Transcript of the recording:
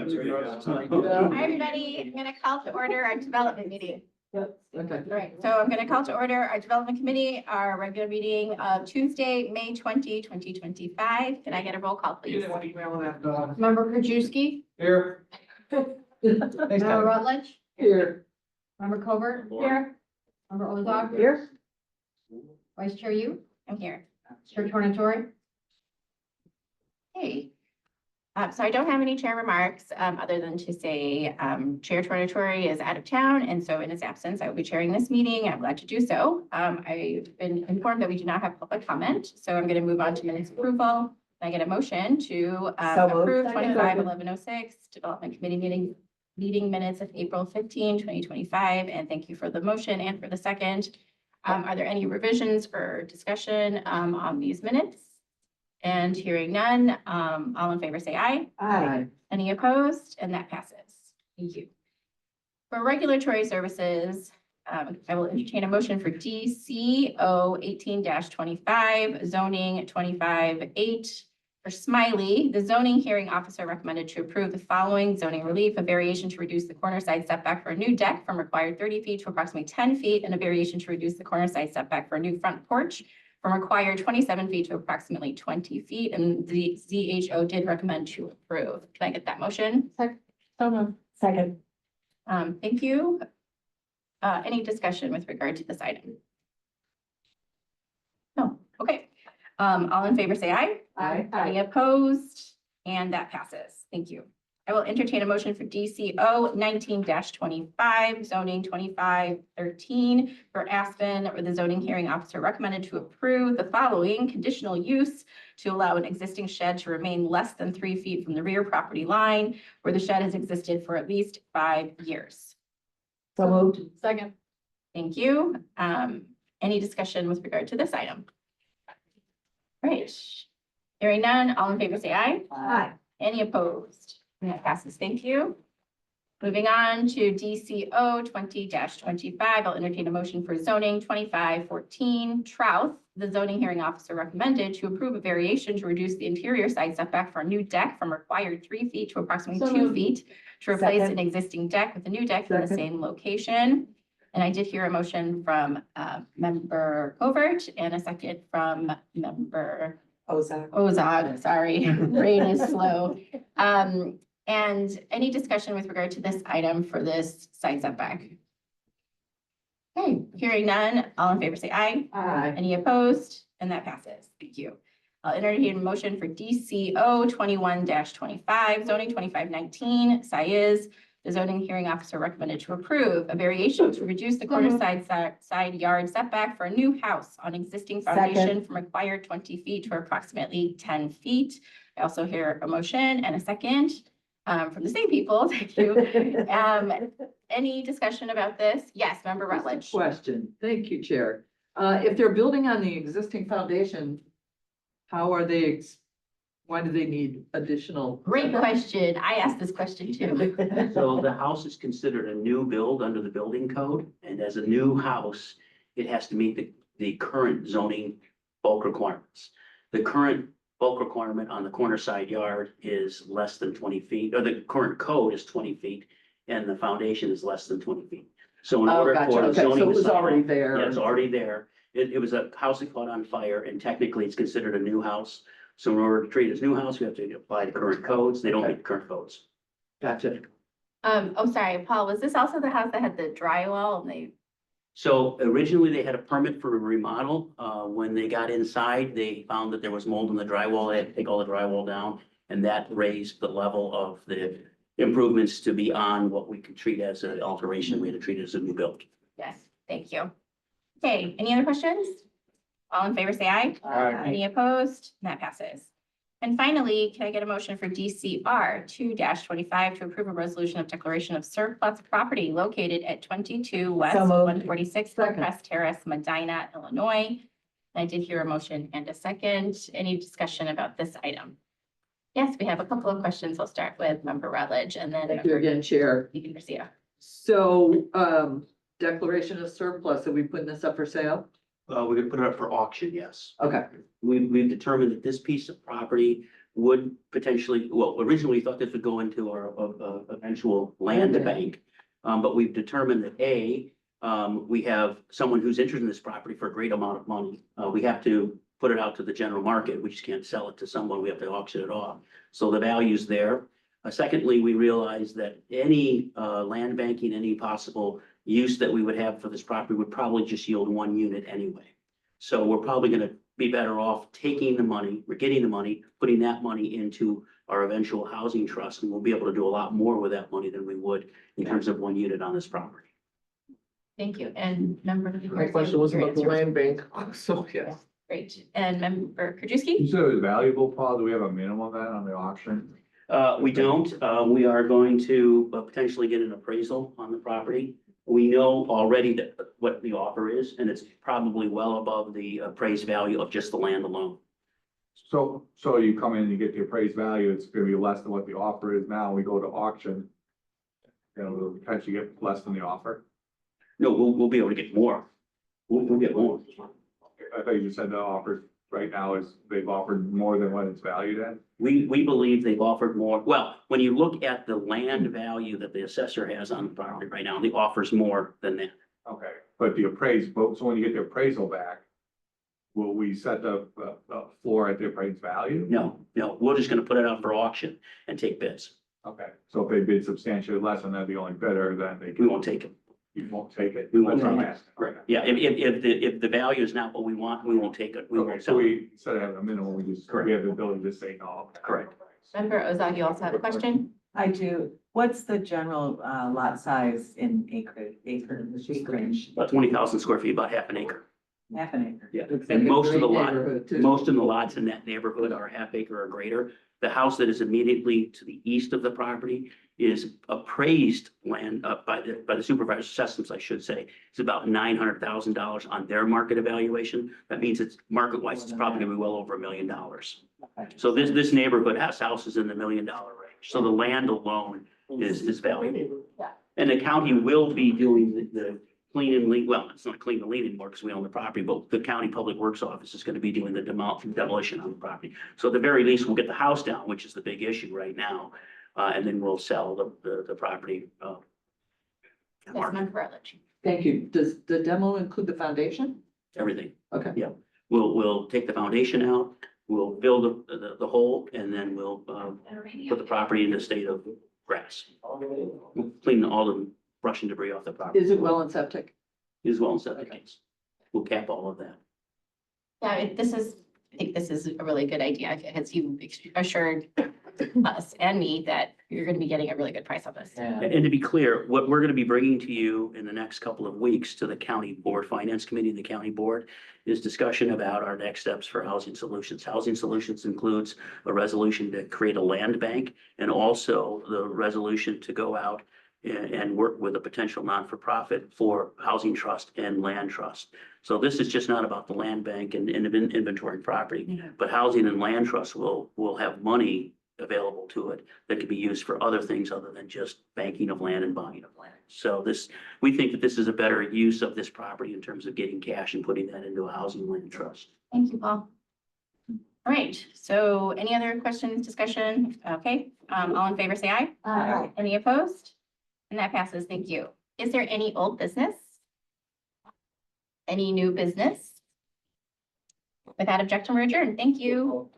Hi, everybody. I'm going to call to order our development meeting. Yep. Okay. All right, so I'm going to call to order our development committee, our regular meeting of Tuesday, May 2025. Can I get a roll call, please? Member Krajewski? Here. Member Rutledge? Here. Member Covert? Here. Member Ozog? Here. Vice Chair you? I'm here. Chair Tornatori? Hey. So I don't have any chair remarks, other than to say, Chair Tornatori is out of town, and so in his absence, I will be chairing this meeting. I'm glad to do so. I've been informed that we do not have public comment, so I'm going to move on to minutes approval. Can I get a motion to approve 25/11/06 Development Committee meeting minutes of April 15, 2025, and thank you for the motion and for the second. Are there any revisions or discussion on these minutes? And hearing none, all in favor say aye. Aye. Any opposed? And that passes. Thank you. For regulatory services, I will entertain a motion for DCO 18-25, zoning 25-8. For Smiley, the zoning hearing officer recommended to approve the following zoning relief: a variation to reduce the corner side setback for a new deck from required 30 feet to approximately 10 feet, and a variation to reduce the corner side setback for a new front porch from required 27 feet to approximately 20 feet. And the ZHO did recommend to approve. Can I get that motion? Second. Thank you. Any discussion with regard to this item? No. Okay. All in favor say aye. Aye. Any opposed? And that passes. Thank you. I will entertain a motion for DCO 19-25, zoning 25-13 for Aspen, where the zoning hearing officer recommended to approve the following conditional use to allow an existing shed to remain less than 3 feet from the rear property line where the shed has existed for at least 5 years. So moved. Second. Thank you. Any discussion with regard to this item? All right. Hearing none, all in favor say aye. Aye. Any opposed? And that passes. Thank you. Moving on to DCO 20-25, I'll entertain a motion for zoning 25-14 Trouth. The zoning hearing officer recommended to approve a variation to reduce the interior side setback for a new deck from required 3 feet to approximately 2 feet to replace an existing deck with a new deck in the same location. And I did hear a motion from member Covert and a second from member Ozog, sorry, brain is slow. And any discussion with regard to this item for this side setback? Okay, hearing none, all in favor say aye. Aye. Any opposed? And that passes. Thank you. I'll entertain a motion for DCO 21-25, zoning 25-19, Saez. The zoning hearing officer recommended to approve a variation to reduce the corner side yard setback for a new house on existing foundation from required 20 feet to approximately 10 feet. I also hear a motion and a second from the same people. Thank you. Any discussion about this? Yes, member Rutledge. Question. Thank you, Chair. If they're building on the existing foundation, how are they, why do they need additional? Great question. I asked this question too. So the house is considered a new build under the building code, and as a new house, it has to meet the current zoning bulk requirements. The current bulk requirement on the corner side yard is less than 20 feet, or the current code is 20 feet, and the foundation is less than 20 feet. So in order Gotcha. for the Okay, zoning. so it was to sign already off- there. Yeah, it's already there. It was a house that caught on fire, and technically it's considered a new house. So in order to treat it as new house, you have to apply the current codes. They don't Okay. meet current codes. Gotcha. Oh, sorry, Paul, was this also the house that had the drywall and they? So originally they had a permit for a remodel. When they got inside, they found that there was mold in the drywall. They had to take all the drywall down, and that raised the level of the improvements to be on what we could treat as an alteration. We had to treat it as a new build. Yes, thank you. Okay, any other questions? All in favor, say aye. Aye. Any opposed? And that passes. And finally, can I get a motion for DCR 2-25 to approve a resolution of declaration of surplus property located at 22 West So moved. 146 Hillcrest Terrace, Medina, Illinois. I did hear a motion and a second. Any discussion about this item? Yes, we have a couple of questions. I'll start with member Rutledge and then Thank you again, Chair. you can proceed. So, declaration of surplus, are we putting this up for sale? We're gonna put it up for auction, yes. Okay. We've determined that this piece of property would potentially, well, originally we thought this would go into our eventual land Land bank. But we've determined that we have someone who's interested in this property for a great amount of money. We have to put it out to the general market. We just can't sell it to someone. We have to auction it off. So the value's there. Secondly, we realize that any land banking, any possible use that we would have for this property would probably just yield one unit anyway. So we're probably gonna be better off taking the money, we're getting the money, putting that money into our eventual housing trust, and we'll be able to do a lot more with that money than we would in terms of one unit on this property. Thank you. And member. My question was your about the answer was land bank, so yes. Great. And member You Krajewski? said it was valuable, Paul. Do we have a minimum then on the auction? We don't, we are going to potentially get an appraisal on the property. We know already that what the offer is, and it's probably well above the appraised value of just the land alone. So you come in and you get the appraised value, it's gonna be less than what the offer is now. We go to auction. You know, we'll potentially get less than the offer. No, we'll be able to get more. We'll get more. I thought you just said the offer right now is they've offered more than what it's valued at. We believe they've offered more. Well, when you look at the land value that the assessor has on the property right now, the offers more than that. Okay, but the appraised, so when you get the appraisal back, will we set the floor at the appraised value? No, we're just gonna put it out for auction and take bids. Okay, so if they bid substantially less and they're the only bidder, then they. We won't take it. You won't take it? We won't That's what I'm take it. asking. Right. Yeah, if the value is not what we want, we won't take it. We Okay, won't so sell it. we, instead of having a minimum, we just, we have the ability to say no. Correct. Member Ozog, you also have a question? I do. What's the general lot size in acreage? About 20,000 square feet, about half an acre. Half an acre. Yeah, Looks and like a most of the great lot, neighborhood, too. most of the lots in that neighborhood are half acre or greater. The house that is immediately to the east of the property is appraised land by the supervisor's assessments, I should say. It's about $900,000 on their market evaluation. That means it's market wise, it's probably gonna be well over $1 million. So this neighborhood has houses in the $1 million range. So the land alone is valuable. Yeah. And the county will be doing the clean and lean, well, it's not clean and lean anymore because we own the property, but the county public works office is going to be doing the demolition on the property. So at the very least, we'll get the house down, which is the big issue right now. And then we'll sell the property. Yes, member Rutledge. Thank you. Does the demo include the foundation? Everything. Okay. Yeah. We'll take the foundation out, we'll build the hole, and then we'll put the property in a state of grass. We'll clean all the brush and debris off the property. Is it well and septic? As well as septic tanks. We'll cap all of that. Yeah, I think this is a really good idea because you assured us and me that you're going to be getting a really good price on this. And to be clear, what we're going to be bringing to you in the next couple of weeks to the county board, finance committee and the county board is discussion about our next steps for housing solutions. Housing solutions includes a resolution to create a land bank and also the resolution to go out and work with a potential non-for-profit for housing trust and land trust. So this is just not about the land bank and inventory property, but housing and land trust will have money available to it that can be used for other things other than just banking of land and buying of land. So we think that this is a better use of this property in terms of getting cash and putting that into a housing land trust. Thank you, Paul. All right, so any other questions, discussion? Okay, all in favor, say aye. Aye. Any opposed? And that passes, thank you. Is there any old business? Any new business? Without objection, we're adjourned. Thank you.